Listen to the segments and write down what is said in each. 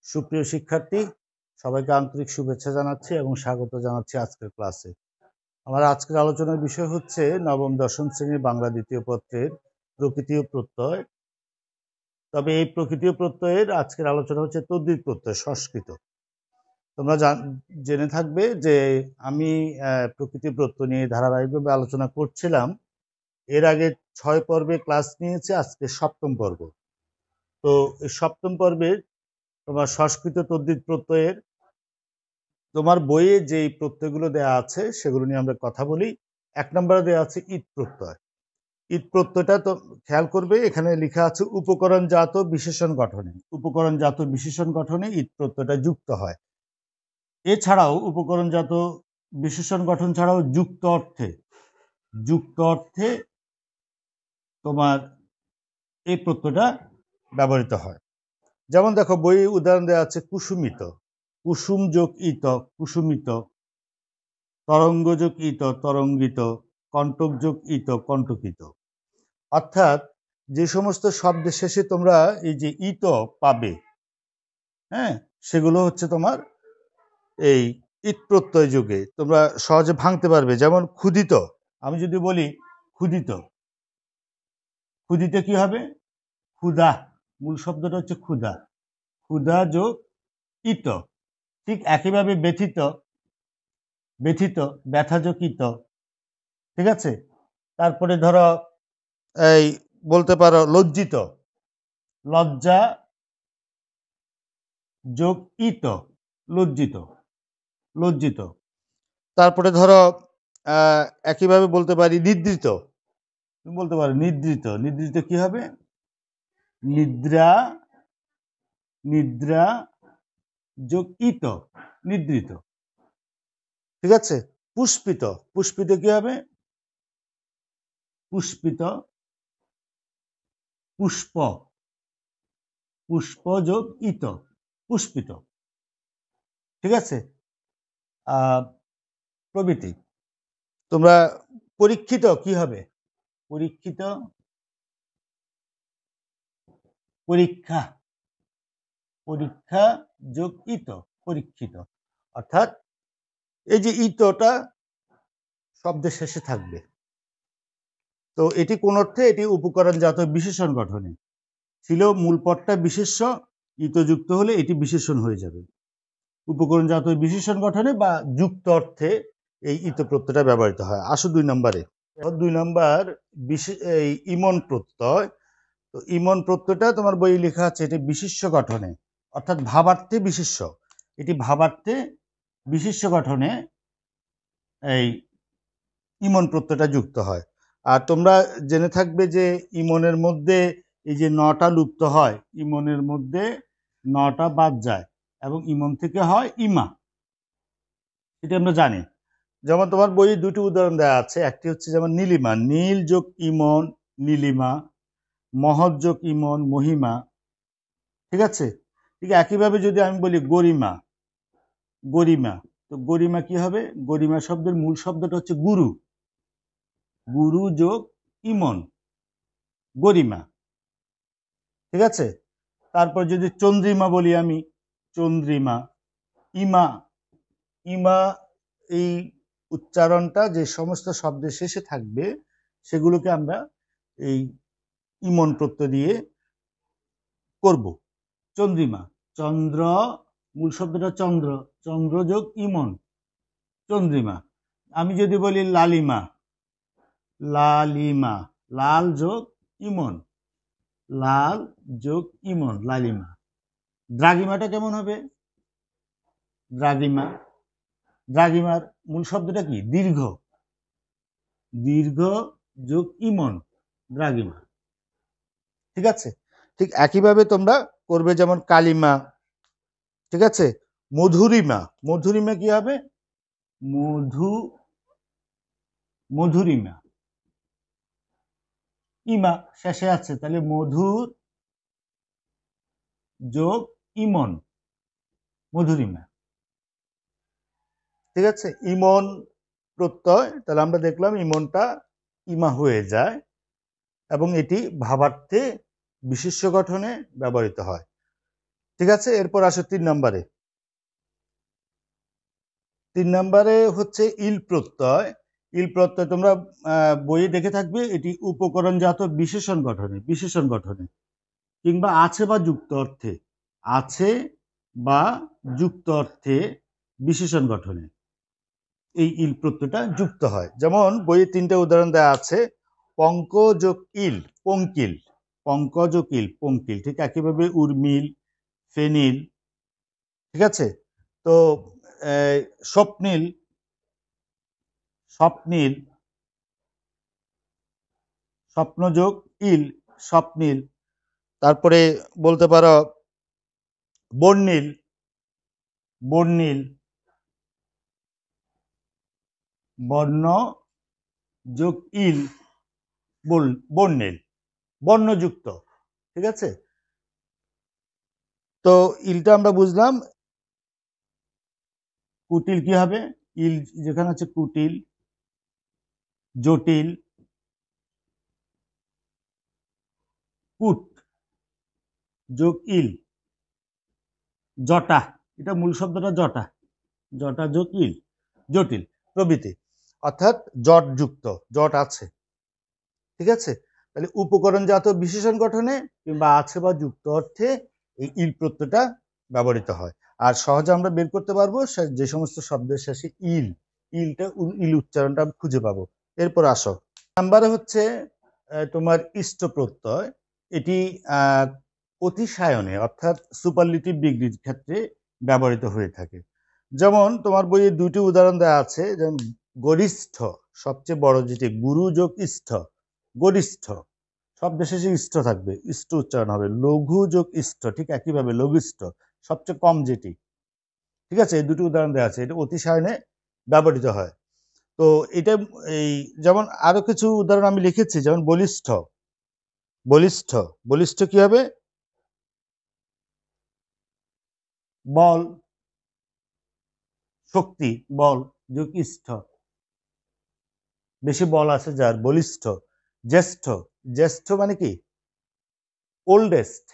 সুপ্রিয় শিক্ষার্থী, সবাইকে আন্তরিক শুভেচ্ছা জানাচ্ছি এবং স্বাগত জানাচ্ছি আজকের ক্লাসে। আমার আজকের আলোচনার বিষয় হচ্ছে নবম দশম শ্রেণীর বাংলা দ্বিতীয় পত্রের প্রকৃতি ও প্রত্যয়। তবে এই প্রকৃতি ও প্রত্যয়ের আজকের আলোচনা হচ্ছে তদ্বির প্রত্যয় সংস্কৃত। তোমরা জেনে থাকবে যে আমি প্রকৃতি প্রত্যয় নিয়ে ধারাবাহিকভাবে আলোচনা করছিলাম। এর আগে 6 পর্বে ক্লাস নিয়েছে, আজকে 7ম পর্ব। তো এই 7ম পর্বের তোমার সংস্কৃত তদ্বির প্রত্যয়ের তোমার বইয়ে যে প্রত্যয়গুলো দেয়া আছে সেগুলো নিয়ে আমরা কথা বলি। 1 নম্বরে দেয়া আছে ইট প্রত্যয়। ইট প্রত্যয়টা তো খেয়াল করবে, এখানে লেখা আছে উপকরণজাত বিশেষণ গঠনে। উপকরণজাত বিশেষণ গঠনে ইট প্রত্যয়টা যুক্ত হয়। এছাড়াও উপকরণজাত বিশেষণ গঠন ছাড়াও যুক্ত অর্থে তোমার এই প্রত্যয়টা ব্যবহৃত হয়। যেমন দেখো, বইয়ে উদাহরণ দেওয়া আছে কুসুমিত, কুসুম যোগ ইত কুসুমিত, তরঙ্গ যোগ ইত তরঙ্গিত, কণ্টক যোগ ইত কণ্টকিত। অর্থাৎ যে সমস্ত শব্দের শেষে তোমরা এই যে ইত পাবে, হ্যাঁ, সেগুলো হচ্ছে তোমার এই ইট প্রত্যয় যুগে তোমরা সহজে ভাঙতে পারবে। যেমন ক্ষুদিত, আমি যদি বলি ক্ষুদিত, ক্ষুদিত কি হবে? ক্ষুধা, মূল শব্দটা হচ্ছে ক্ষুধা, ক্ষুধা যোগ ইত। ঠিক একইভাবে ব্যথিত, ব্যথিত ব্যথা যোগ ইত। ঠিক আছে। তারপরে ধরো এই বলতে পারো লজ্জিত, লজ্জা যোগ ইত লজ্জিত, লজ্জিত। তারপরে ধরো একইভাবে বলতে পারি নিদ্রিত, বলতে পারো নিদ্রিত, নিদ্রিত কি হবে? নিদ্রা, নিদ্রা যোগ ইত নিদ্রিত। ঠিক আছে। পুষ্পিত, পুষ্পিত কি হবে? পুষ্পিত, পুষ্প, পুষ্প যোগ ইত পুষ্পিত। ঠিক আছে। প্রভৃতি। তোমরা পরীক্ষিত কি হবে? পরীক্ষিত, পরীক্ষা, পরীক্ষা যোগ ইত পরীক্ষিত। অর্থাৎ এই যে ইতটা শব্দের শেষে থাকবে। তো এটি কোন অর্থে? এটি উপকরণজাত বিশেষণ গঠনে ছিল। মূল পদটা বিশেষ্য, ইত যুক্ত হলে এটি বিশেষণ হয়ে যাবে। উপকরণজাত বিশেষণ গঠনে বা যুক্ত অর্থে এই ইত প্রত্যয়টা ব্যবহৃত হয়। আসো 2 নম্বরে। 2 নম্বর এই ইমন প্রত্যয়। তো ইমন প্রত্যয়টা তোমার বই লেখা আছে এটি বিশেষ্য গঠনে, অর্থাৎ ভাবার্থে বিশেষ্য। এটি ভাবার্থে বিশেষ্য গঠনে এই ইমন প্রত্যয়টা যুক্ত হয়। আর তোমরা জেনে থাকবে যে ইমনের মধ্যে এই যে 9টা লুপ্ত হয়, ইমনের মধ্যে 9টা বাদ যায় এবং ইমন থেকে হয় ইমা, এটা আমরা জানি। যেমন তোমার বইয়ে 2টি উদাহরণ দেওয়া আছে। একটি হচ্ছে যেমন নীলিমা, নীল যোগ ইমন নীলিমা, মহৎ যোগ ইমন মহিমা। ঠিক আছে। ঠিক একইভাবে যদি আমি বলি গরিমা, গরিমা, তো গরিমা কি হবে? গরিমা শব্দের মূল শব্দটা হচ্ছে গুরু, গুরু যোগ ইমন গরিমা। ঠিক আছে। তারপর যদি চন্দ্রিমা বলি আমি, চন্দ্রিমা, ইমা, ইমা, এই উচ্চারণটা যে সমস্ত শব্দের শেষে থাকবে সেগুলোকে আমরা এই ইমন প্রত্যয় দিয়ে করব। চন্দ্রিমা, চন্দ্র, মূল শব্দটা চন্দ্র, চন্দ্র যোগ ইমন চন্দ্রিমা। আমি যদি বলি লালিমা, লালিমা, লাল যোগ ইমন, লাল যোগ ইমন লালিমা। দ্রাঘিমাটা কেমন হবে? দ্রাঘিমা, দ্রাঘিমার মূল শব্দটা কি? দীর্ঘ, দীর্ঘ যোগ ইমন দ্রাঘিমা। ঠিক আছে। ঠিক একইভাবে তোমরা করবে যেমন কালিমা। ঠিক আছে। মধুরিমা, মধুরিমা কি হবে? মধু, মধুরিমা, ইমা শেষে আছে, তাহলে মধুর যোগ ইমন মধুরিমা। ঠিক আছে। ইমন প্রত্যয়, তাহলে আমরা দেখলাম ইমনটা ইমা হয়ে যায় এবং এটি ভাবার্থে বিশেষ্য গঠনে ব্যবহৃত হয়। ঠিক আছে, এরপর আসো 3 নম্বরে। 3 নম্বরে হচ্ছে ইল প্রত্যয়। ইল প্রত্যয় তোমরা বইয়ে দেখে থাকবে, এটি উপকরণজাত বিশেষণ গঠনে কিংবা আছে বা যুক্ত অর্থে, আছে বা যুক্ত অর্থে বিশেষণ গঠনে এই ইল প্রত্যয়টা যুক্ত হয়। যেমন বইয়ে 3টে উদাহরণ দেওয়া আছে, পঙ্ক যোগ ইল পঙ্কিল, পঙ্ক যোগ ইল পঙ্কিল, ঠিক একইভাবে উর্মিল, ফেনিল, ঠিক আছে। তো স্বপ্নিল, স্বপ্নিল, স্বপ্নযোগ ইল স্বপ্নিল। তারপরে বলতে পারো বর্ণিল, বর্ণিল, বর্ণ যোগ ইল বর্ণিল, বর্ণযুক্ত, ঠিক আছে। তো ইলটা আমরা বুঝলাম। কুটিল কি হবে? ইল যেখানে আছে কুটিল, জটিল, কুট যোগ ইল জটা, এটা মূল শব্দটা জটা, জটা যোগ ইল জটিল প্রভৃতি, অর্থাৎ জট যুক্ত, জট আছে, ঠিক আছে। তাহলে উপকরণজাত বিশেষণ গঠনে কিংবা আছে বা যুক্ত অর্থে এই ইল প্রত্যয়টা ব্যবহৃত হয়। আর সহজে আমরা বের করতে পারবো যে সমস্ত শব্দের শেষে ইল, ইল উচ্চারণটা খুঁজে পাবো। এরপর আসো নাম্বারে হচ্ছে তোমার ইষ্ট প্রত্যয়। এটি অতিশায়নে অর্থাৎ সুপারলেটিভ ডিগ্রির ক্ষেত্রে ব্যবহৃত হয়ে থাকে। যেমন তোমার বইয়ে 2টি উদাহরণ দেওয়া আছে, যেমন গরিষ্ঠ, সবচেয়ে বড় যেটি, গুরু যোগ ইষ্ঠ, গরিষ্ঠ, শব্দের শেষে ইষ্ঠ থাকবে, ইষ্ট উচ্চারণ হবে। লঘু যোগ ইষ্ঠ, ঠিক একইভাবে লঘিষ্ঠ, সবচেয়ে কম যেটি, ঠিক আছে। এই 2টি উদাহরণ দেওয়া আছে, এটা অতিশায়নে ব্যবহৃত হয়। তো এটা এই যেমন আরো কিছু উদাহরণ আমি লিখেছি, যেমন বলিষ্ঠ, বলিষ্ঠ, বলিষ্ঠ কি হবে? বল, শক্তি, বল যোগ ইষ্ঠ, বেশি বল আছে যার, বলিষ্ঠ। জ্যেষ্ঠ, জ্যেষ্ঠ মানে কি? ওল্ডেস্ট,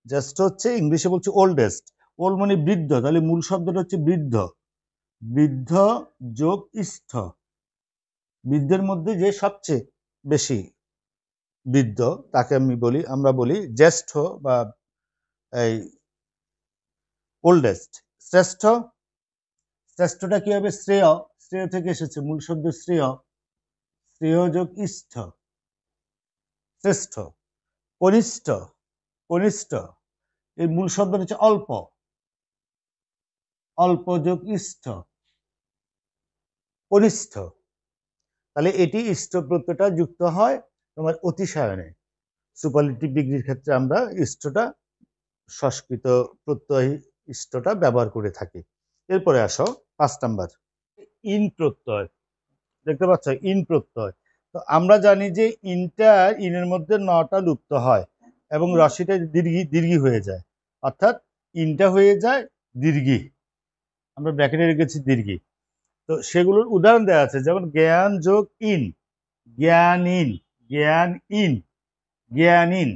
জ্যেষ্ঠ হচ্ছে ইংলিশে বলছে ওল্ডেস্ট, ওল্ড মানে বৃদ্ধ, তাহলে মূল শব্দটা হচ্ছে বৃদ্ধ, বৃদ্ধ যোগ ইষ্ঠ, বৃদ্ধের মধ্যে যে সবচেয়ে বেশি বৃদ্ধ তাকে আমরা বলি জ্যেষ্ঠ বা এই ওল্ডেস্ট। শ্রেষ্ঠ, শ্রেষ্ঠটা কি হবে? শ্রেয়, শ্রেয় থেকে এসেছে, মূল শব্দ শ্রেয়, শ্রেয় যোগ ইষ্ঠ, শ্রেষ্ঠ। কনিষ্ঠ, কনিষ্ঠ, এই মূল শব্দ হচ্ছে অল্প, অল্প যোগ ইষ্ঠ, কনিষ্ঠ। তাহলে এটি ইষ্ট প্রত্যয়টা যুক্ত হয় তোমার অতিশায়নে। সুপারলেটিভ ডিগ্রির ক্ষেত্রে আমরা ইষ্টটা, সংস্কৃত প্রত্যয় ইষ্টটা ব্যবহার করে থাকি। এরপরে আসো 5 নাম্বার, ইন প্রত্যয়। দেখতে পাচ্ছ ইন প্রত্যয়। তো আমরা জানি যে ইনের মধ্যে 9টা লুপ্ত হয় এবং রসিটা দীর্ঘি হয়ে যায়, অর্থাৎ ইনটা হয়ে যায় দীর্ঘি, আমরা ব্র্যাকেটে রেখেছি দীর্ঘি। তো সেগুলোর উদাহরণ দেওয়া আছে, যেমন জ্ঞান যোগ ইন, জ্ঞান ইন, জ্ঞান ইন, জ্ঞান ইন।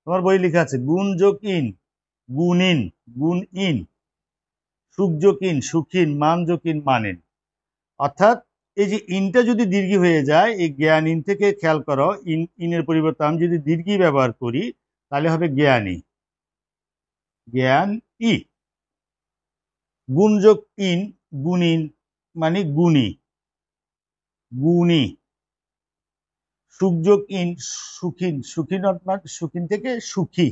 তোমার বই লেখা আছে গুণ যোগ ইন, গুণ ইন, গুণ ইন। সুখ যোগ ইন, সুখিন, মান যোগ ইন, মানেন। অর্থাৎ এই যে ইনটা যদি দীর্ঘি হয়ে যায়, এই জ্ঞান ইন থেকে খেয়াল করো, ইনের পরিবর্তে আমি যদি দীর্ঘি ব্যবহার করি তাহলে হবে জ্ঞানী, জ্ঞান ই। গুণ যোগ ইন, গুণিন মানে গুণী, গুণী। সুখ যোগ ইন, সুখিন, সুখিন অর্থাৎ সুখিন থেকে সুখী,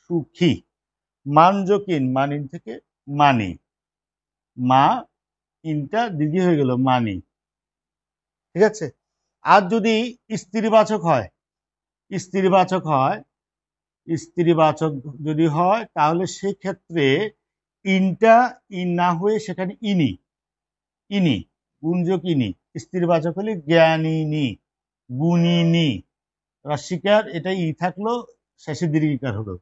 সুখী। মান যোগ ইন, মানিন থেকে মানি, মা, ইনটা দীর্ঘি হয়ে গেল মানি, ঠিক আছে। আর যদি স্ত্রীবাচক হয়, স্ত্রীবাচক হয়, স্ত্রীবাচক যদি হয় তাহলে সেক্ষেত্রে ইনটা ইন না হয়ে সেখানে ইনি, ইনি, গুণযোগ ইনি। স্ত্রীবাচক হলে জ্ঞানিনী, গুণিনী, রস্বীকার এটা ই থাকলো, শেষে দীর্ঘিকার হলো।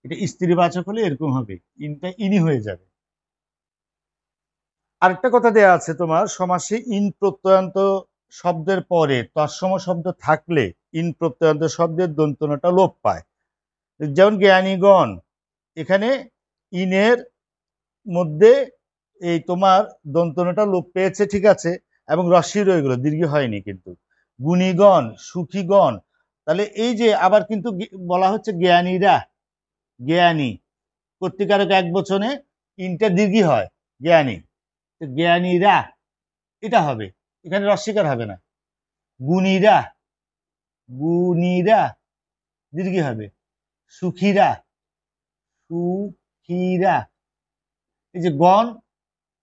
এটা স্ত্রীবাচক হলে এরকম হবে, ইনটা ইনি হয়ে যাবে। আরেকটা কথা দেয়া আছে তোমার সমাসে, ইন প্রত্যয়ান্ত শব্দের পরে তৎসম শব্দ থাকলে ইন প্রত্যয়ান্ত শব্দের দন্তনাটা লোপ পায়। যেমন জ্ঞানীগণ, এখানে ইনের মধ্যে এই তোমার দন্তনটা লোপ পেয়েছে, ঠিক আছে, এবং রস্যি রয়ে গেল, দীর্ঘ হয়নি কিন্তু। গুণীগণ, সুখীগণ, তাহলে এই যে আবার কিন্তু বলা হচ্ছে জ্ঞানীরা, জ্ঞানী কর্তৃকারক এক বচনে ইনটা দীর্ঘ হয়, জ্ঞানী, জ্ঞানীরা এটা হবে, এখানে রস্যিকার হবে না। গুণীরা, গুণীরা দীর্ঘ হবে। সুখীরা, সুখীরা, এই যে গণ,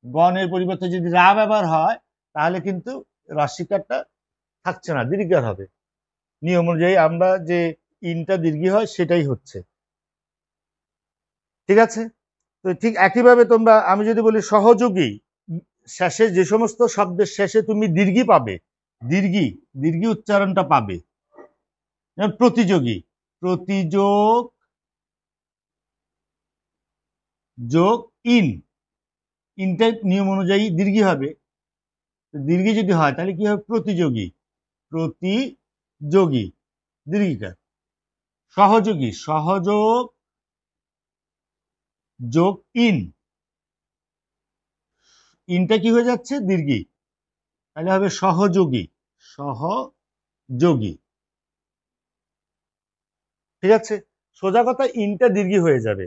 গণের পরিবর্তে যদি রা ব্যবহার হয় তাহলে কিন্তু রস্যিকারটা থাকছে না, দীর্ঘার হবে। নিয়ম অনুযায়ী আমরা যে ইনটা দীর্ঘ হয় সেটাই হচ্ছে, ঠিক আছে। তো ঠিক একইভাবে তোমরা, আমি যদি বলি সহযোগী, শেষে যে সমস্ত শব্দের শেষে তুমি দীর্ঘি পাবে, দীর্ঘি, দীর্ঘি উচ্চারণটা পাবে, যেমন প্রতিযোগী, প্রতিযোগ যোগ ইন, ইনটা নিয়ম অনুযায়ী দীর্ঘ হবে, দীর্ঘ যদি হয় তাহলে কি হবে, প্রতিযোগী, প্রতিযোগী দীর্ঘিকার। সহযোগী, সহযোগ যোগ ইন, ইনটা কি হয়ে যাচ্ছে, দীর্ঘি, তাহলে হবে সহযোগী, সহযোগী, ঠিক আছে। সোজা কথা ইনটা দীর্ঘ হয়ে যাবে।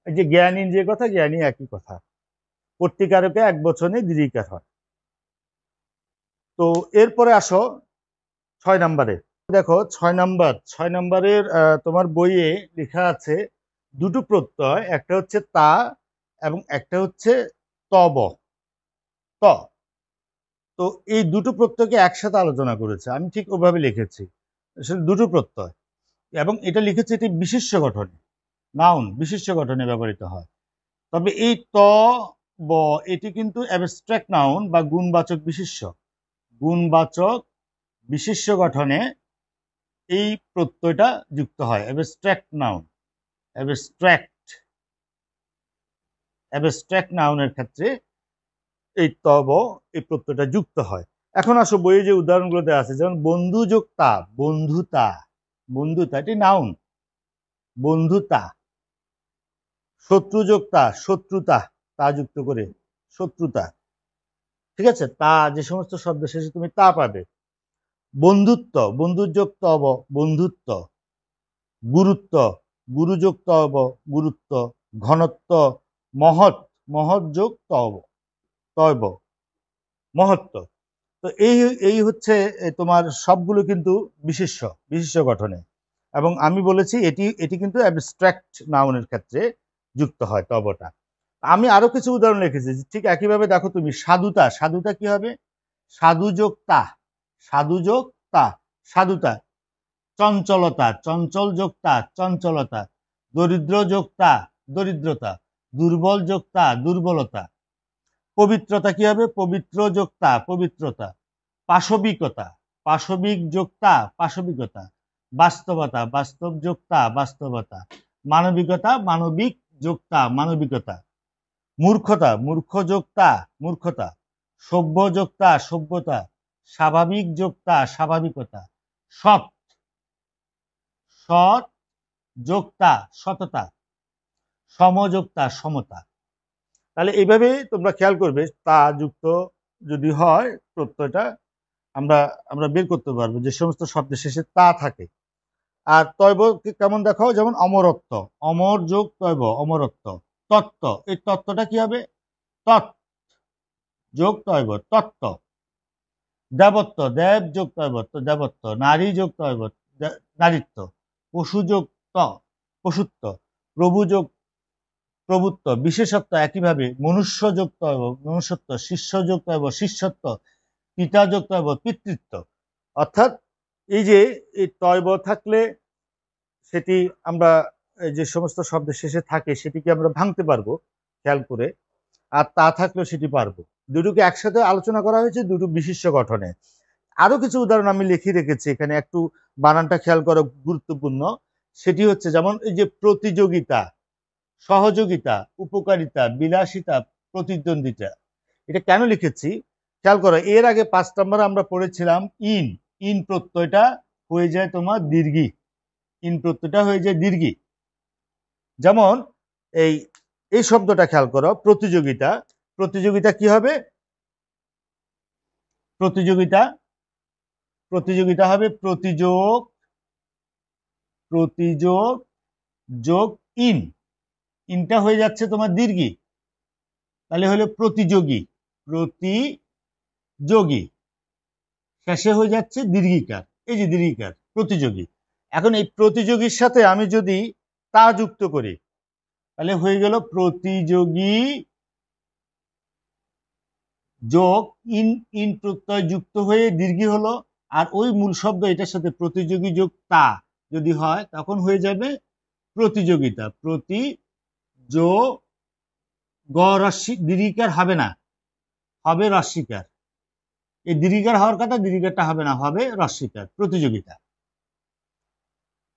এই যে জ্ঞানী, যে কথা, জ্ঞানী একই কথা, কর্তৃকারকে এক বচনে দীর্ঘিকার হয়। তো এরপরে আসো 6 নম্বরে। দেখো 6 নম্বরের তোমার বইয়ে লেখা আছে দুটো প্রত্যয়, একটা হচ্ছে তা এবং একটা হচ্ছে তব, ত। তো এই দুটো প্রত্যয়কে একসাথে আলোচনা করেছে, আমি ঠিক ওভাবে লিখেছি, দুটো প্রত্যয়, এবং এটা লিখেছে এটি বিশেষ্য গঠনে, নাউন বিশেষ্য গঠনে ব্যবহৃত হয়। তবে এই ত ব এটি কিন্তু অ্যাবস্ট্রাক্ট নাউন বা গুণবাচক বিশেষ্য, গুণবাচক বিশেষ্য গঠনে এই প্রত্যয়টা যুক্ত হয়। অ্যাবস্ট্রাক্ট নাউন, অ্যাবস্ট্রাক্ট নাউনের ক্ষেত্রে এই তব, এই প্রত্যয়টা যুক্ত হয়। এখন আসো বইয়ে যে উদাহরণগুলো দেওয়া আছে, যেমন বন্ধু যোগ তা, বন্ধুতা, বন্ধুতা এটি নাউন, বন্ধুতা। শত্রু যোগ তা, শত্রুতা, তা যুক্ত করে শত্রুতা, ঠিক আছে। তা, যে সমস্ত শব্দ শেষে তুমি তা পাবে। বন্ধুত্ব, বন্ধুযোগ তব, বন্ধুত্ব। গুরুত্ব, গুরুযোগ তব, গুরুত্ব। ঘনত্ব, মহৎ, মহৎ যোগ তব, তব, মহত্ব। তো এই এই হচ্ছে তোমার সবগুলো কিন্তু বিশেষ্য, বিশেষ্য গঠনে, এবং আমি বলেছি এটি এটি কিন্তু অ্যাবস্ট্রাক্ট নাউনের ক্ষেত্রে যুক্ত হয় তবটা। আমি আরো কিছু উদাহরণ লিখেছি, ঠিক একইভাবে দেখো তুমি সাধুতা, সাধুতা কি হবে, সাধু যোগ তা, সাধু যোগ তা, সাধুতা। চঞ্চলতা, চঞ্চল যোগ তা, চঞ্চলতা। দরিদ্র যোগ তা, দরিদ্রতা। দুর্বল যোগ তা, দুর্বলতা। পবিত্রতা কি হবে, পবিত্র যোগ তা, পবিত্রতা। পাশবিকতা, পাশবিক যোগ তা, পাশবিকতা। বাস্তবতা, বাস্তব যোগ তা, বাস্তবতা। মানবিকতা, মানবিক যোগ তা, মানবিকতা। মূর্খতা, মূর্খ যোগ তা, মূর্খতা। সভ্য যোগ তা, সভ্যতা। স্বাভাবিক যোগ তা, স্বাভাবিকতা। সৎ, সৎ যোগ তা, সততা। সমযোক্তা, সমতা। তাহলে এইভাবে তোমরা খেয়াল করবে, তা যুক্ত যদি হয় প্রত্যয়টা আমরা আমরা বের করতে পারবো যে সমস্ত শব্দের শেষে তা থাকে। আর তৈব কেমন দেখো, যেমন অমরত্ব, অমর যোগ তৈব, অমরত্ব। তত্ত্ব, এই তত্ত্বটা কি হবে, তৎ যোগ তৈব, তত্ত্ব। দেবত্ব, দেব যোগ তৈবত্ব, দেবত্ব। নারী যোগ তৈব, নারীত্ব। পশু যোগ ত, পশুত্ব। প্রভু যোগ প্রভুত্ব, বিশেষত্ব একইভাবে মনুষ্য যুক্ত হইব, মনুষ্যত্ব। শিষ্য যুক্ত হইব, শিষ্যত্ব। পিতা যুক্ত হইব, পিতৃত্ব। অর্থাৎ এই যে এই তয়ব থাকলে সেটি আমরা যে সমস্ত শব্দের শেষে থাকে সেটিকে আমরা ভাঙতে পারবো খেয়াল করে, আর তা থাকলেও সেটি পারবো। দুটোকে একসাথে আলোচনা করা হয়েছে দুটো বিশিষ্ট গঠনে। আরো কিছু উদাহরণ আমি লিখে রেখেছি এখানে, একটু বানানটা খেয়াল করো, গুরুত্বপূর্ণ। সেটি হচ্ছে যেমন এই যে প্রতিযোগিতা, সহযোগিতা, উপকারিতা, বিলাসিতা, প্রতিদ্বন্দ্বিতা। এটা কেন লিখেছি খেয়াল করো, এর আগে 5 নম্বরে আমরা পড়েছিলাম ইন, ইন প্রত্যয়টা হয়ে যায় তোমার দীর্ঘি, ইন প্রত্যয়টা হয়ে যায় দীর্ঘি। যেমন এই এই শব্দটা খেয়াল করো, প্রতিযোগিতা। প্রতিযোগিতা কি হবে? প্রতিযোগিতা প্রতিযোগিতা হবে প্রতিযোগ, প্রতিযোগ যোগ ইন, ইনটা হয়ে যাচ্ছে তোমার দীর্ঘী, তাহলে হলো প্রতিযোগী, প্রতিযোগী শেষে হয়ে যাচ্ছে দীর্ঘিকার, এই যে দীর্ঘিকার প্রতিযোগী। এখন এই প্রতিযোগীর সাথে আমি যদি তা যুক্ত করি তাহলে হয়ে গেল প্রতিযোগী যোগ ইন, ইন প্রত্যয় যুক্ত হয়ে দীর্ঘী হলো, আর ওই মূল শব্দ এটার সাথে প্রতিযোগী যোগ তা যদি হয় তখন হয়ে যাবে প্রতিযোগিতা। গ রাশি দীর্ঘিকার হবে না, হবে রস্বীকার। এই দীর্ঘিকার হওয়ার কথা, দীর্ঘিকারটা হবে না, হবে রস্বীকার, প্রতিযোগিতা।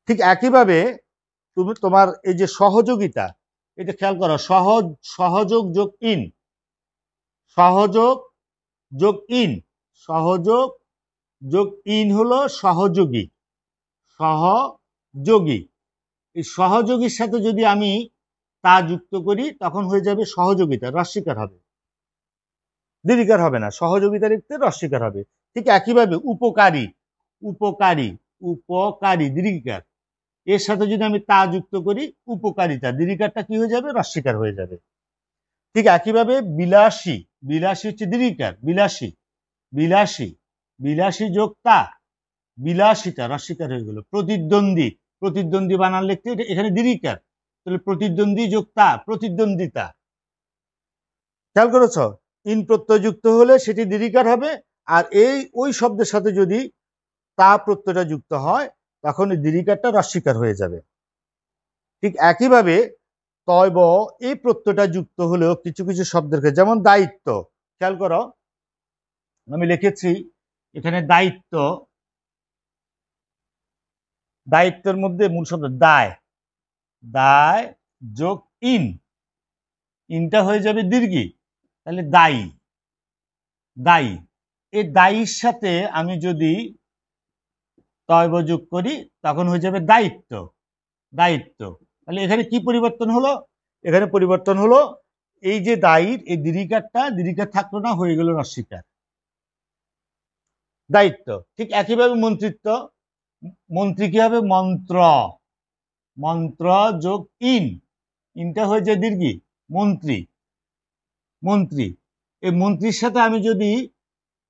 ঠিক একইভাবে তুমি তোমার এই যে সহযোগিতা, এটা খেয়াল করো, সহযোগ যোগ ইন, সহযোগ যোগ ইন, সহযোগ যোগ ইন হলো সহযোগী, সহযোগী। এই সহযোগীর সাথে যদি আমি তা যুক্ত করি তখন হয়ে যাবে সহযোগিতা, রস্বীকার হবে, দীর্ঘিকার হবে না, সহযোগিতার ক্ষেত্রে রস্বীকার হবে। ঠিক একইভাবে উপকারী, উপকারী, উপকারী দীর্ঘিকার, এর সাথে যদি আমি তা যুক্ত করি উপকারিতা, দীর্ঘিকারটা কি হয়ে যাবে? রস্বীকার হয়ে যাবে। ঠিক একইভাবে বিলাসী, বিলাসী হচ্ছে দীর্ঘিকার, বিলাসী, বিলাসী, বিলাসী যোগ তা, বিলাসিতা রস্বীকার হয়ে গেল। প্রতিদ্বন্দ্বী, প্রতিদ্বন্দ্বী বানান লিখতে এখানে দীর্ঘিকার, তাহলে প্রতিদ্বন্দ্বী যোগ তা, প্রতিদ্বন্দ্বিতা। খেয়াল করেছ, ইন প্রত্যয় যুক্ত হলে সেটি দীর্ঘিকার হবে, আর ওই শব্দের সাথে যদি তা প্রত্যয়টা যুক্ত হয় তখন এই দীর্ঘিকারটা রস্বীকার হয়ে যাবে। ঠিক একইভাবে তয়ব এই প্রত্যয়টা যুক্ত হলেও কিছু কিছু শব্দের ক্ষেত্রে, যেমন দায়িত্ব, খেয়াল করো আমি লিখেছি এখানে দায়িত্ব, দায়িত্বের মধ্যে মূল শব্দ দায়, দায় যোগ ইন, ইনটা হয়ে যাবে দীর্ঘী, তাহলে দায়ী, দায়ী। এই দায়ীর সাথে আমি যদি তয়ব যোগ করি তখন হয়ে যাবে দায়িত্ব, দায়িত্ব। তাহলে এখানে কি পরিবর্তন হলো? এখানে পরিবর্তন হলো এই যে দায়ীর এই দীর্ঘিকারটা, দীর্ঘিকার থাকলো না, হয়ে গেল রস্বীকার, দায়িত্ব। ঠিক একইভাবে মন্ত্রিত্ব, মন্ত্রী কি হবে? মন্ত্র, মন্ত্র যোগ ইন, ইনটা হয়ে যায় দীর্ঘী, মন্ত্রী, মন্ত্রী। এই মন্ত্রীর সাথে আমি যদি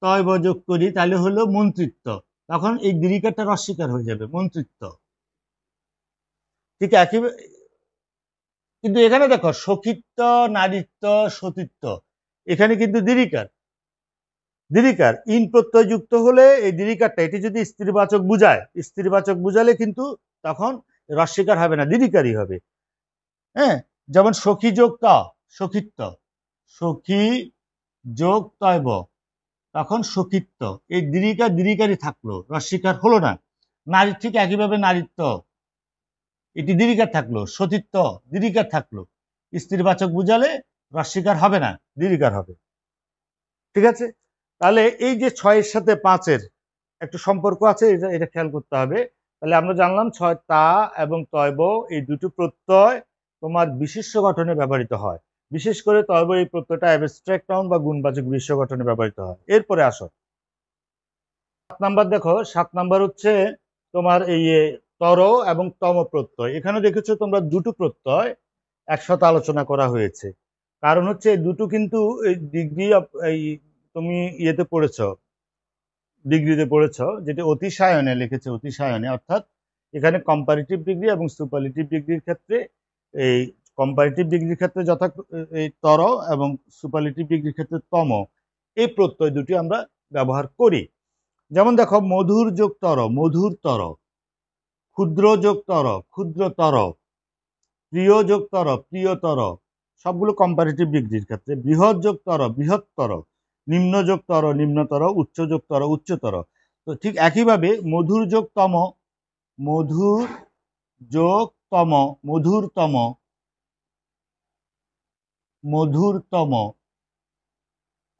তয়ব যোগ করি তাহলে হলো মন্ত্রিত্ব, তখন এই দীর্ঘিকারটা রস্বীকার হয়ে যাবে, মন্ত্রিত্ব। ঠিক একই, কিন্তু এখানে দেখো সখিত্ব, নারীত্ব, সতীত্ব, এখানে কিন্তু দীর্ঘিকার, দীর্ঘিকার ইন প্রত্যয় যুক্ত হলে এই দীর্ঘিকারটা, এটি যদি স্ত্রীবাচক বুঝায়, স্ত্রীবাচক বুঝালে কিন্তু তখন রস্বীকার হবে না, দীর্ঘিকারই হবে। হ্যাঁ, যেমন সখী যোগ ত, সখিত্ব, সখী যোগ তয়ব, তখন সখিত্ব, এই দীর্ঘিকার দীর্ঘিকারই থাকলো, রস্বীকার হলো না। নারী ঠিক একইভাবে নারীত্ব, এটি দীর্ঘিকার থাকলো, সতীত্ব দীর্ঘিকার থাকলো, স্ত্রীবাচক বুঝালে রস্বীকার হবে না, দীর্ঘিকার হবে। ঠিক আছে, তাহলে এই যে 6-এর সাথে 5-এর একটু সম্পর্ক আছে, এটা খেয়াল করতে হবে। তাহলে আমরা জানলাম 6 তা এবং তয়ব এই দুটো প্রত্যয় তোমার বিশেষ্য গঠনে ব্যবহৃত হয়, বিশেষ করে তয়ব এই প্রত্যয়টা অ্যাবস্ট্রাক্ট নাউন বা গুণবাচক বিশেষ্য গঠনে ব্যবহৃত হয়। এরপরে আসো 7 নাম্বার, দেখো 7 নাম্বার হচ্ছে তোমার এই তর এবং তম প্রত্যয়। এখানে দেখেছো তোমরা দুটো প্রত্যয় একসাথে আলোচনা করা হয়েছে, কারণ হচ্ছে দুটো কিন্তু এই ডিগ্রি, এই তুমি ইয়েতে পড়েছ, ডিগ্রিতে পড়েছ, যেটি অতিশায়নে লিখেছে, অতিশায়নে, অর্থাৎ এখানে কম্পারেটিভ ডিগ্রি এবং সুপারলেটিভ ডিগ্রির ক্ষেত্রে, এই কম্পারেটিভ ডিগ্রির ক্ষেত্রে যথা এই তর এবং সুপারলেটিভ ডিগ্রির ক্ষেত্রে তম, এই প্রত্যয় দুটি আমরা ব্যবহার করি। যেমন দেখো মধুর যোগ তর, মধুর তর, ক্ষুদ্র যোগ তর, ক্ষুদ্রতর, প্রিয় যোগ তর, প্রিয়তর, সবগুলো কম্পারেটিভ ডিগ্রির ক্ষেত্রে। বৃহৎ যোগ তর, বৃহত্তর, নিম্ন যোগ তর, নিম্নতর, উচ্চ যোগ তর, উচ্চতর। তো ঠিক একইভাবে মধুর যোগ তম, মধুর যোগ তম, মধুরতম, মধুরতম,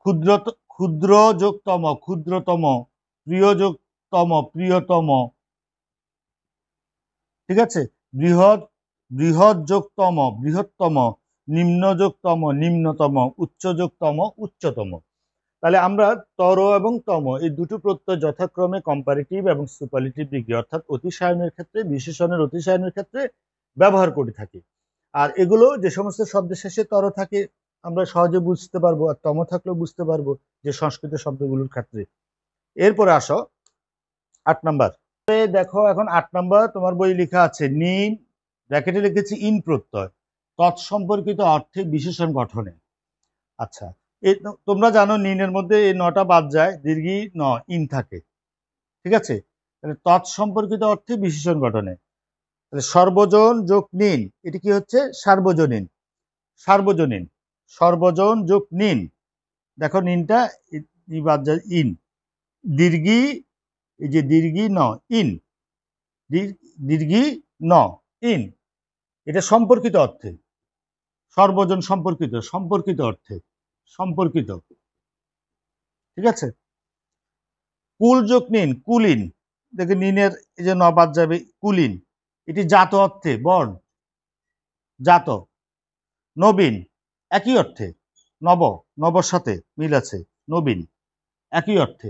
ক্ষুদ্র, ক্ষুদ্র যোগ তম, ক্ষুদ্রতম, প্রিয় যোগ তম, প্রিয়তম। ঠিক আছে, বৃহৎ বৃহৎ যোগ তম বৃহত্তম, নিম্ন যোগ তম নিম্নতম, উচ্চ যোগ তম উচ্চতম। তাহলে আমরা তর এবং তম এই দুটো প্রত্যয় যথাক্রমে কম্পারেটিভ এবং সুপারলেটিভ ডিগ্রি অর্থাৎ অতিশায়নের ক্ষেত্রে, বিশেষণের অতিশায়নের ক্ষেত্রে ব্যবহার করে থাকি। আর এগুলো যে সমস্ত শব্দের শেষে তর থাকে আমরা সহজে বুঝতে পারবো, আর তম থাকলেও বুঝতে পারবো যে সংস্কৃত শব্দগুলোর ক্ষেত্রে। এরপরে আসো 8 নাম্বার। দেখো এখন 8 নাম্বার তোমার বই লেখা আছে নিন, ব্র্যাকেটে লিখেছি ইন প্রত্যয় তৎসম্পর্কিত অর্থে বিশেষণ গঠনে। আচ্ছা, তোমরা জানো নিনের মধ্যে এই নটা বাদ যায়, দীর্ঘি ন ইন থাকে, ঠিক আছে। তাহলে তৎসম্পর্কিত অর্থে বিশেষণ গঠনে তাহলে সর্বজন যোগ নিন, এটি কি হচ্ছে সার্বজনীন, সার্বজনীন, সর্বজন যোগ নিন। দেখো নিনটা বাদ যায় ইন, দীর্ঘি এই যে দীর্ঘি ন ইন, দীর্ঘি ন ইন, এটা সম্পর্কিত অর্থে, সর্বজন সম্পর্কিত, সম্পর্কিত অর্থে সম্পর্কিত, ঠিক আছে। কুল যোগ নিন কুলিন, দেখে নিনের এই যে ন বাদ যাবে কুলিন, এটি জাত অর্থে বর্ণ, জাত। নবীন একই অর্থে, নব, নবর সাথে মিল আছে, নবীন একই অর্থে,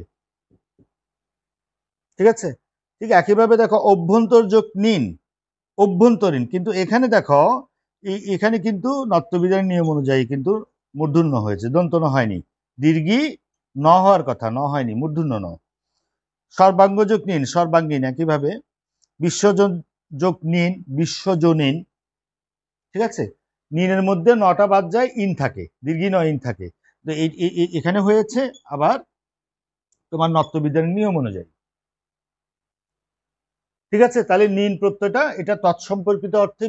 ঠিক আছে। ঠিক একইভাবে দেখো অভ্যন্তর যোগ নিন, অভ্যন্তরীণ, কিন্তু এখানে দেখো এখানে কিন্তু নত্যবিধানের নিয়ম অনুযায়ী কিন্তু মূর্ধন্য হয়েছে, দন্তন হয়নি, দীর্ঘি ন হওয়ার কথা, ন হয়নি, মূর্ধন্য ন। সর্বাঙ্গ যোগ নিন সর্বাঙ্গীন, একইভাবে বিশ্বজন যোগ নিন বিশ্বজনীন, ঠিক আছে। নিনের মধ্যে নটা বাদ যায় ইন থাকে, দীর্ঘি ন ইন থাকে, তো এখানে হয়েছে আবার তোমার নত্যবিধানের নিয়ম অনুযায়ী, ঠিক আছে। তাহলে নিন প্রত্যয়টা এটা তৎসম্পর্কিত অর্থে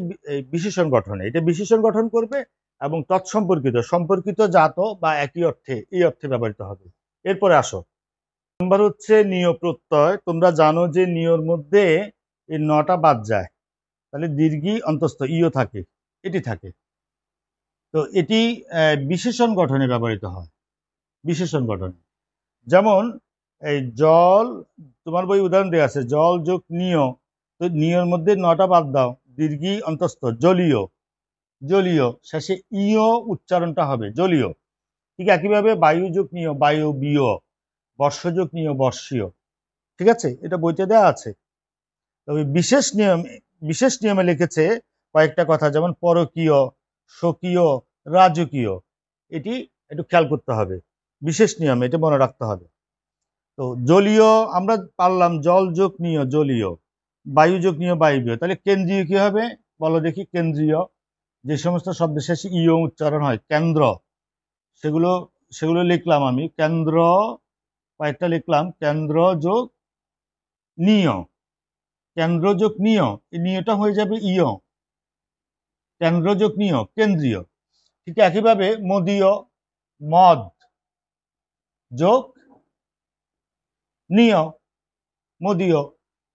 বিশেষণ গঠনে, এটা বিশেষণ গঠন করবে এবং তৎসম্পর্কিত সম্পর্কিত জাত বা একই অর্থে, এই অর্থে ব্যবহৃত হবে। এরপরে আসো নাম্বার হচ্ছে নিয় প্রত্যয়। তোমরা জানো যে নিয়র মধ্যে এই নটা বাদ যায়, তাহলে দীর্ঘি অন্তস্থ ইয় থাকে, এটি থাকে, তো এটি বিশেষণ গঠনে ব্যবহৃত হয়, বিশেষণ গঠনে। যেমন এই জল, তোমার বই উদাহরণ দেওয়া আছে জল যোগ নিয়, তো নিয়র মধ্যে নটা বাদ দাও, দীর্ঘি অন্তস্থ জলীয়, জলীয়, শেষে ইয় উচ্চারণটা হবে জলীয়। ঠিক একইভাবে বায়ু যোগ নিয় বায়বীয়, বর্ষ যোগ নিয় বর্ষীয়, ঠিক আছে, এটা বইতে দেওয়া আছে। তবে বিশেষ নিয়মে লিখেছে কয়েকটা কথা, যেমন পরকীয়, স্বকীয়, রাজকীয়, এটি একটু খেয়াল করতে হবে, বিশেষ নিয়ম, এটা মনে রাখতে হবে। তো জলীয় আমরা পারলাম জল যোগ নিয় জলীয়, বায়ু যোগ নিয় বায়বীয়, তাহলে কেন্দ্রীয় কি হবে বলো দেখি, কেন্দ্রীয় যে সমস্ত শব্দের শেষে ইয় উচ্চারণ হয়, কেন্দ্র, সেগুলো সেগুলো লিখলাম আমি, কেন্দ্র কয়েকটা লিখলাম, কেন্দ্র যোগ নিয়, কেন্দ্র যোগ নিয়, এই নিয়টা হয়ে যাবে ইয়, কেন্দ্র যোগ নিয় কেন্দ্রীয়। ঠিক একইভাবে মদীয়, মদ যোগ নিয় মদীয়,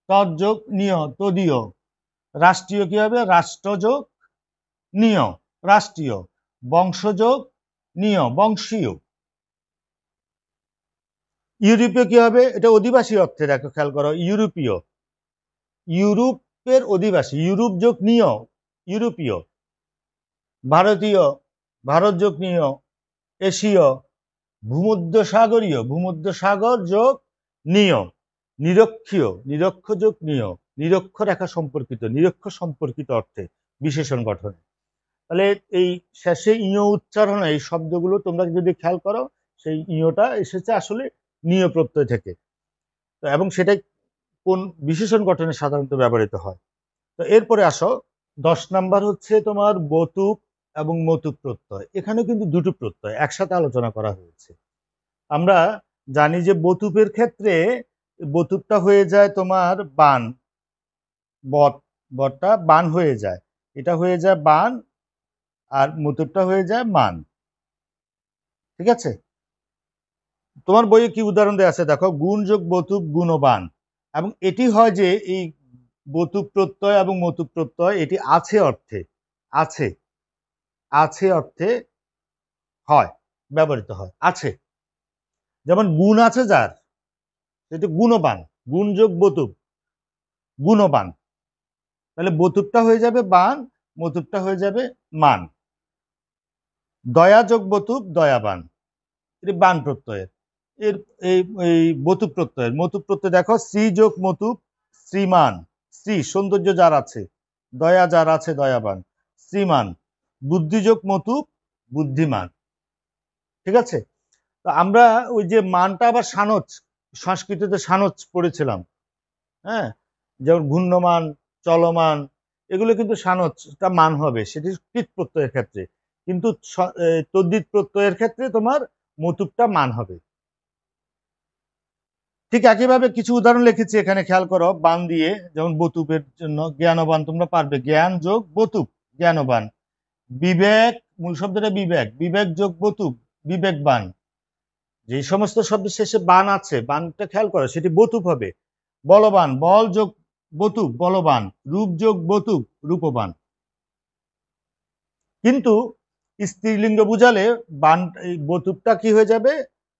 তৎযোগ নিয় তদীয়। রাষ্ট্রীয় কি হবে রাষ্ট্রযোগ নিয় রাষ্ট্রীয়, বংশযোগ নিয় বংশীয়। ইউরোপীয় কি হবে, এটা অধিবাসী অর্থে, দেখো খেয়াল করো, ইউরোপীয়, ইউরোপের অধিবাসী, ইউরোপ যোগ নিয় ইউরোপীয়। ভারতীয়, ভারত যোগ নিয় এশীয়। ভূমধ্যসাগরীয়, ভূমধ্যসাগর যোগ নিয়। নিরক্ষীয়, নিরক্ষ যোগ নিয়, নিরক্ষ রেখা সম্পর্কিত, নিরক্ষ সম্পর্কিত অর্থে বিশেষণ গঠনে। তাহলে এই শেষে ইয় উচ্চারণে এই শব্দগুলো তোমরা যদি খেয়াল করো, সেই ইয়টা এসেছে আসলে নিয় প্রত্যয় থেকে, তো এবং সেটাই কোন বিশেষণ গঠনে সাধারণত ব্যবহৃত হয়। তো এরপরে আসো 10 নাম্বার হচ্ছে তোমার বতুক এবং মতুক প্রত্যয়। এখানে কিন্তু দুটো প্রত্যয় একসাথে আলোচনা করা হয়েছে। আমরা জানি যে বতুপের ক্ষেত্রে বতুকটা হয়ে যায় তোমার বান, বট, বটটা বান হয়ে যায়, এটা হয়ে যায় বান, আর মতুকটা হয়ে যায় মান, ঠিক আছে। তোমার বইয়ে কি উদাহরণ দেওয়া আছে দেখো, গুণ যোগ বতুক গুণবান, এবং এটি হয় যে এই বতুক প্রত্যয় এবং মতুক প্রত্যয় এটি আছে অর্থে, আছে, আছে অর্থে হয়, ব্যবহৃত হয়, আছে। যেমন গুণ আছে যার, সেটা গুণবান, গুণ যোগ বতুক গুণবান, তাহলে বতুকটা হয়ে যাবে বান, মতুপটা হয়ে যাবে মান। দয়া যোগ বতুপ দয়াবান, এটি বান প্রত্যয়ের। এর এই বতুপ প্রত্যয়ের মতুপ প্রত্যয় দেখো, শ্রী যোগ মতুপ শ্রীমান, শ্রী সৌন্দর্য যার আছে, দয়া যার আছে দয়াবান, শ্রীমান। বুদ্ধিযোগ মতুপ বুদ্ধিমান। ঠিক আছে, তো আমরা ওই যে মানটা আবার সানচ, সংস্কৃতিতে সানচ পড়েছিলাম, হ্যাঁ, যেমন ঘূর্ণমান, চলমান, এগুলো কিন্তু সানচটা মান হবে, সেটি কৃত প্রত্যয়ের ক্ষেত্রে। কিন্তু তদ্ধিত প্রত্যয়ের ক্ষেত্রে তোমার মতুপটা মান হবে। ঠিক একইভাবে কিছু উদাহরণ লিখেছি এখানে, খেয়াল করো, বান দিয়ে, যেমন বতুপের জন্য জ্ঞানবান, তোমরা পারবে, জ্ঞান যোগ বতুপ জ্ঞানবান। বিবেক, মূল শব্দটা বিবেক, বিবেক যোগ বতুপ বিবেকবান। যে সমস্ত শব্দের শেষে বান আছে, বানটা খেয়াল করো, সেটি বতুপ হবে। বলবান, বল যোগ বতুপ বলবান, রূপ যোগ বতুপ রূপবান। কিন্তু স্ত্রীলিঙ্গ বুঝালে বান, বতুপটা কি হয়ে যাবে,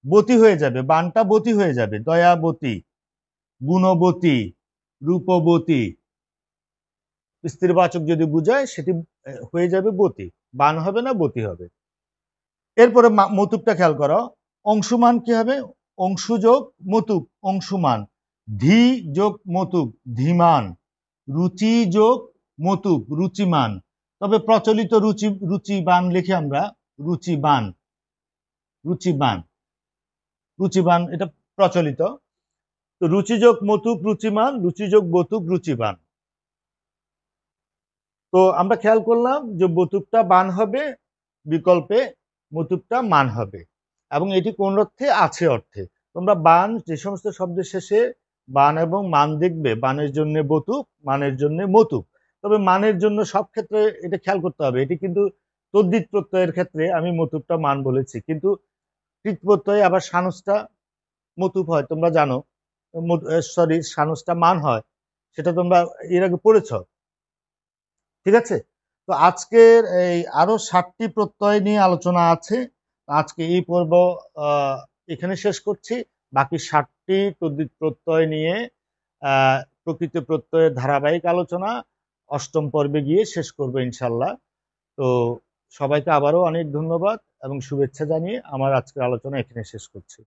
বতী হয়ে যাবে, বানটা বতী হয়ে যাবে। দয়াবতী, গুণবতী, রূপবতী, স্ত্রীবাচক যদি বুঝায় সেটি হয়ে যাবে বতী, বান হবে না, বতী হবে। এরপরে মতুপটা খেয়াল করো, অংশুমান কি হবে, অংশুযোগ মতুপ অংশুমান। ধী যোগ মতুপ ধীমান, রুচি যোগ মতুপ রুচিমান। তবে প্রচলিত রুচিবান লিখে আমরা রুচিবান, রুচিবান, রুচিবান, এটা প্রচলিত। তো রুচিযোগ মতুপ রুচিমান, রুচিযোগ বতুপ রুচিবান। তো আমরা খেয়াল করলাম যে বতুপটা বান হবে, বিকল্পে মতুপটা মান হবে, এবং এটি কোন অর্থে, আছে অর্থে। তোমরা বান, যে সমস্ত শব্দের শেষে বান এবং মান দেখবে, বানের জন্য বতুপ, মানের জন্য মতুপ। তবে মানের জন্য সব ক্ষেত্রে এটা খেয়াল করতে হবে, এটি কিন্তু তদ্ধিত প্রত্যয়ের ক্ষেত্রে আমি মতুপটা মান বলেছি, কিন্তু কৃত প্রত্যয়ে আবার সানুসটা মতুপ হয়, তোমরা জানো, সরি সানুসটা মান হয়, সেটা তোমরা এর আগে পড়েছ। ঠিক আছে, তো আজকের এই আরো 7টি প্রত্যয় নিয়ে আলোচনা আছে। আজকে এই পর্ব এখানে শেষ করছি। বাকি 7টি তদ্ধিত প্রত্যয় নিয়ে প্রকৃত প্রত্যয়ের ধারাবাহিক আলোচনা 8ম পর্বে গিয়ে শেষ করবো ইনশাল্লাহ। তো সবাইকে আবারও অনেক ধন্যবাদ এবং শুভেচ্ছা জানিয়ে আমার আজকের আলোচনা এখানে শেষ করছি।